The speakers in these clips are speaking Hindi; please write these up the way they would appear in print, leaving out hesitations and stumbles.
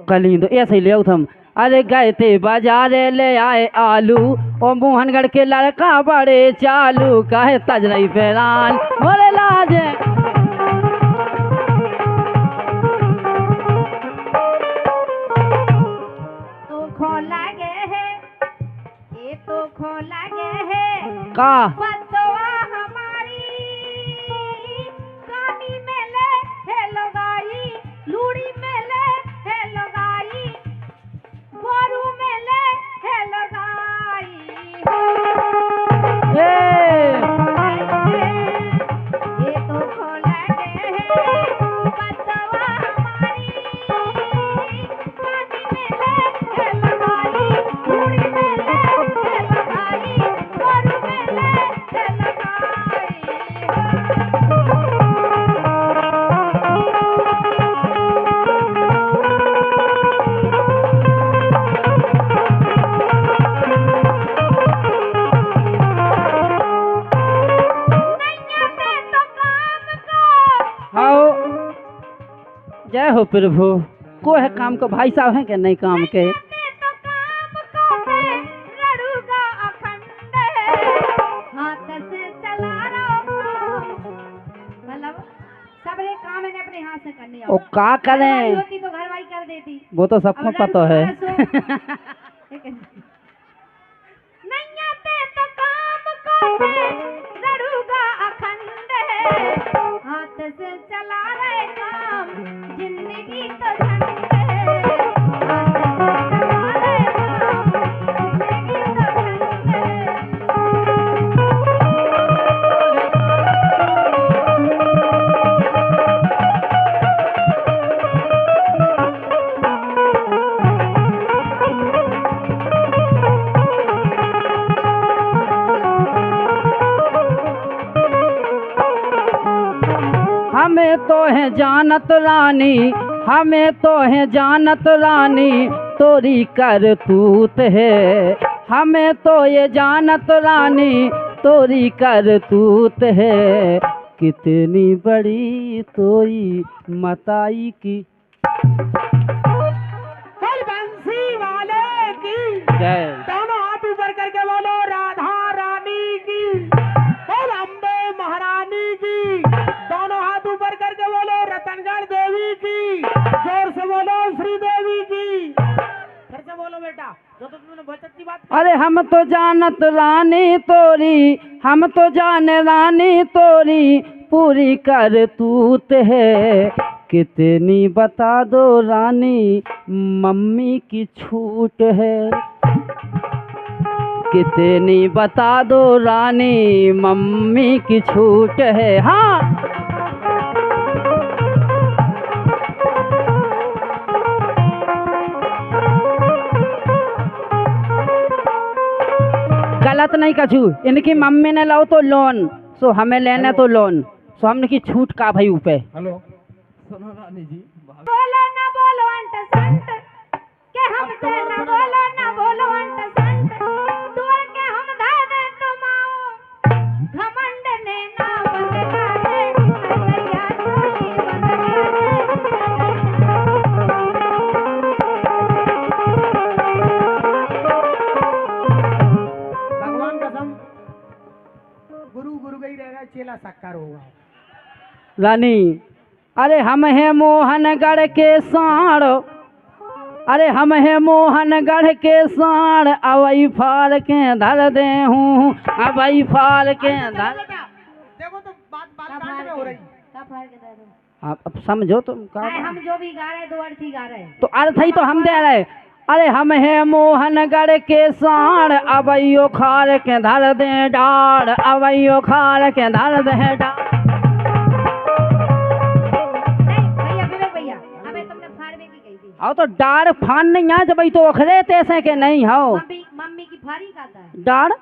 कलींदो ऐसे ही ले आओ हम। अरे गए थे बाजारे ले आए आलू और मोहनगढ़ के लड़का बड़े चालू कहे तज नहीं फैरान बोले लाजे तो खोला गे है ये तो खोला गे है का बतवा हमारी कानी में ले है लगाई लूड़ी में ले है लगाई बोरू में ले है लगाई ये तो खोला गे है बतवा हमारी कानी में ले है लगाई लूड़ी में ले है लगाई बोरू में ले है लगाई आओ जय हो प्रभु को है काम को भाई साहब हैं कि नहीं काम के तो काम को रड़ूगा अखंड हाथ से चला रहा मतलब सबरे काम है अपने हाथ से करने ओ का करें होती तो घरवाली कर देती वो तो सबको पता है नहीं आते तो काम को रड़ूगा अखंड हाथ से चला रहे काम जिंदगी तो झंड है हाथ से चला रहे काम जिंदगी तो झंड है हमें तो है जानत रानी हमें तो है जानत रानी तोरी करतूत है हमें तो ये जानत रानी तोरी करतूत है कितनी बड़ी तोरी मताई की बंसी वाले की जय दोनों हाथ ऊपर करके बोलो राधा रानी की और अम्बे महारानी की दोनों हाथ ऊपर करके बोलो रतनगढ़ देवी की जोर से बोलो श्री देवी की फिर से बोलो बेटा जो तो तुमने बचत की बात अरे हम तो जानत रानी तोरी हम तो जाने रानी तोरी पूरी करतूत है कितनी बता दो रानी मम्मी की छूट है कितनी बता दो रानी मम्मी की छूट है हाँ गलत नहीं कछू इनकी मम्मी ने लाओ तो लोन सो हमें लेने तो लोन सो हमने की छूट का भाई ऊपर हेलो सुनो रानी जी बोलो ना बोलो अंट संट के हमसे ना बोलो अंट संट दूर के हम धा दे तुमाओ घमंड ने ना बदला दे नगरिया चोली भगवान कसम गुरु गुरु गई रहेगा चेला साकार होगा रानी अरे हम हैं मोहनगढ़ के साड़ अरे हम हैं मोहनगढ़ के साड़ अवई फाल के धर दे हूँ अवई फाल के धर देखो तो बात कांड में हो रही का फाड़ के दे दो अब समझो तुम का हम जो भी गा रहे दो अर्थ ही गा रहे तो अर्थ ही तो हम दे रहे अरे हम हैं मोहनगढ़ के साड़ अवैयो खाल के धर दे डाड़ अवैयो खाल के धर दे डाड़ आओ तो डाड़ फान नहीं आ जब तो ओखरे तैसे के नहीं हो मम्मी की फाड़ी खाता है डाड़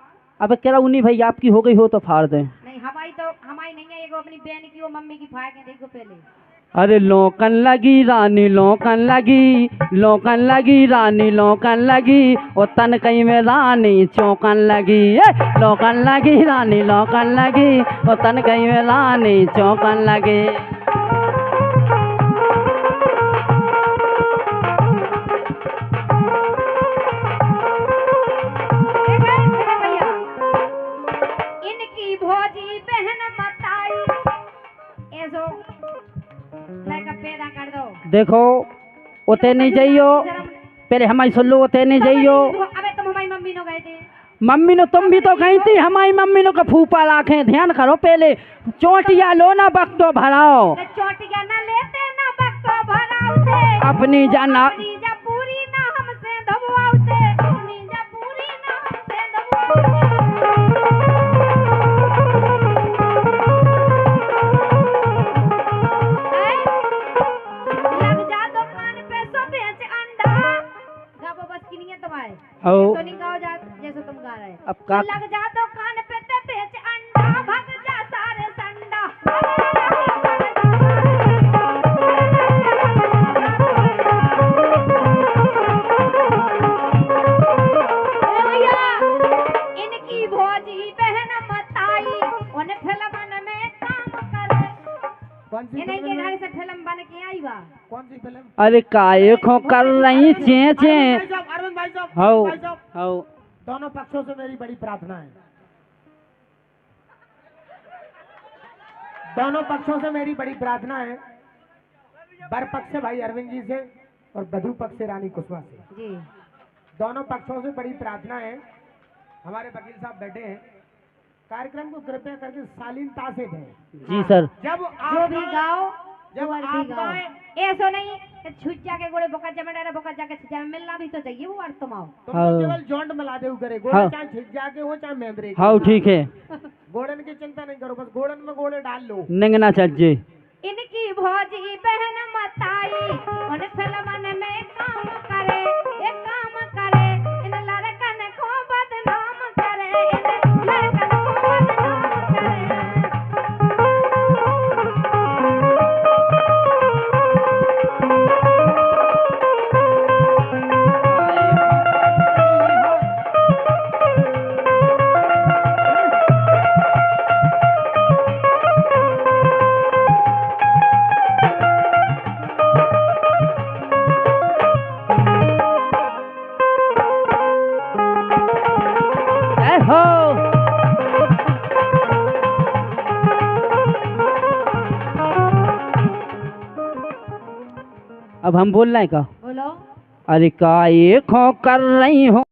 अब केरा उन्हीं भाई आपकी हो गई हो तो फाड़ दे नहीं हमारी नहीं है, एगो अपनी बहन की वो मम्मी की फाड़ के देखो पहले अरे लोकन लगी रानी लोकन लगी रानी लोकन लगी ओ तन कई में रानी चौकन लगी लोकन लगी रानी लोकन लगी ओ तन कई में रानी चौकन लगी देखो उते नहीं जाइयो, पहले हमारी सुन लो, उते नहीं जाइयो। अबे तुम हमारी मम्मी नो गए थे। मम्मी नो तुम भी तो गई थी, हमारी मम्मी नो का फूफा लाखे, ध्यान करो पहले चोटिया लो ना बक्तो भराओ, ना चोटिया ना लेते ना बक्तो भराउते, अपनी जाना अपनी जा पूरी ना हमसे दबवाउते, अपनी जा पूरी ना हमसे दबवाउते। लग जा दुकान पे सो बेच अंडा, गाबो बस की नहीं है तुम्हारे, ओ। तो नहीं गाओ जा जैसे तुम गा रहे। अब का लग जा दुकान पे ते बेच अंडा, भग जा सारे संडा। भैया इनकी भौजी बहन मताई उन फिल्मन में काम करे, कौन सी इन्हीं के फिल्म घर में? से फिल्म बन के आई बा। कौन सी फिल्म? अरे काहे खो कर रही चे चे। अरविंद भाई साहब, हाउ अरविंद भाई साहब, हाउ दोनों पक्षों से मेरी बड़ी प्रार्थना है, दोनों पक्षों से मेरी बड़ी प्रार्थना है, वर पक्ष से भाई अरविंद जी से और वधू पक्ष से रानी कुशवा से, जी दोनों पक्षों से बड़ी प्रार्थना है। हमारे वकील साहब बैठे हैं, कार्यक्रम को कृपया करके शालीनता से दें। जी सर। जब जो आप भी गाओ जब जो आप भी गाओ, गाएं, ऐसो नहीं कि छुट जाके गोड़े बोका जमे डारे बोका जाके छिजा में मिलना भी तो चाहिए वो और तुम आओ। तुम हाँ। तो केवल जॉइंट मिला दे करे, हाँ। गोड़े चाहे छिज जाके हो चाहे मेंदरे के। हाउ ठीक है, गोड़न की चिंता नहीं करो, बस गोड़न में गोड़े डाल लो। निंगना चाहिए। इनकी भौजी बहन मताई उन फिल्मन में काम करे, ये काम करे, इन लड़कन को बदनाम करे, इन लड़कन को बदनाम करे। ए हो अब हम बोल रहे हैं का? बोलो अरे काहे खो कर रही हो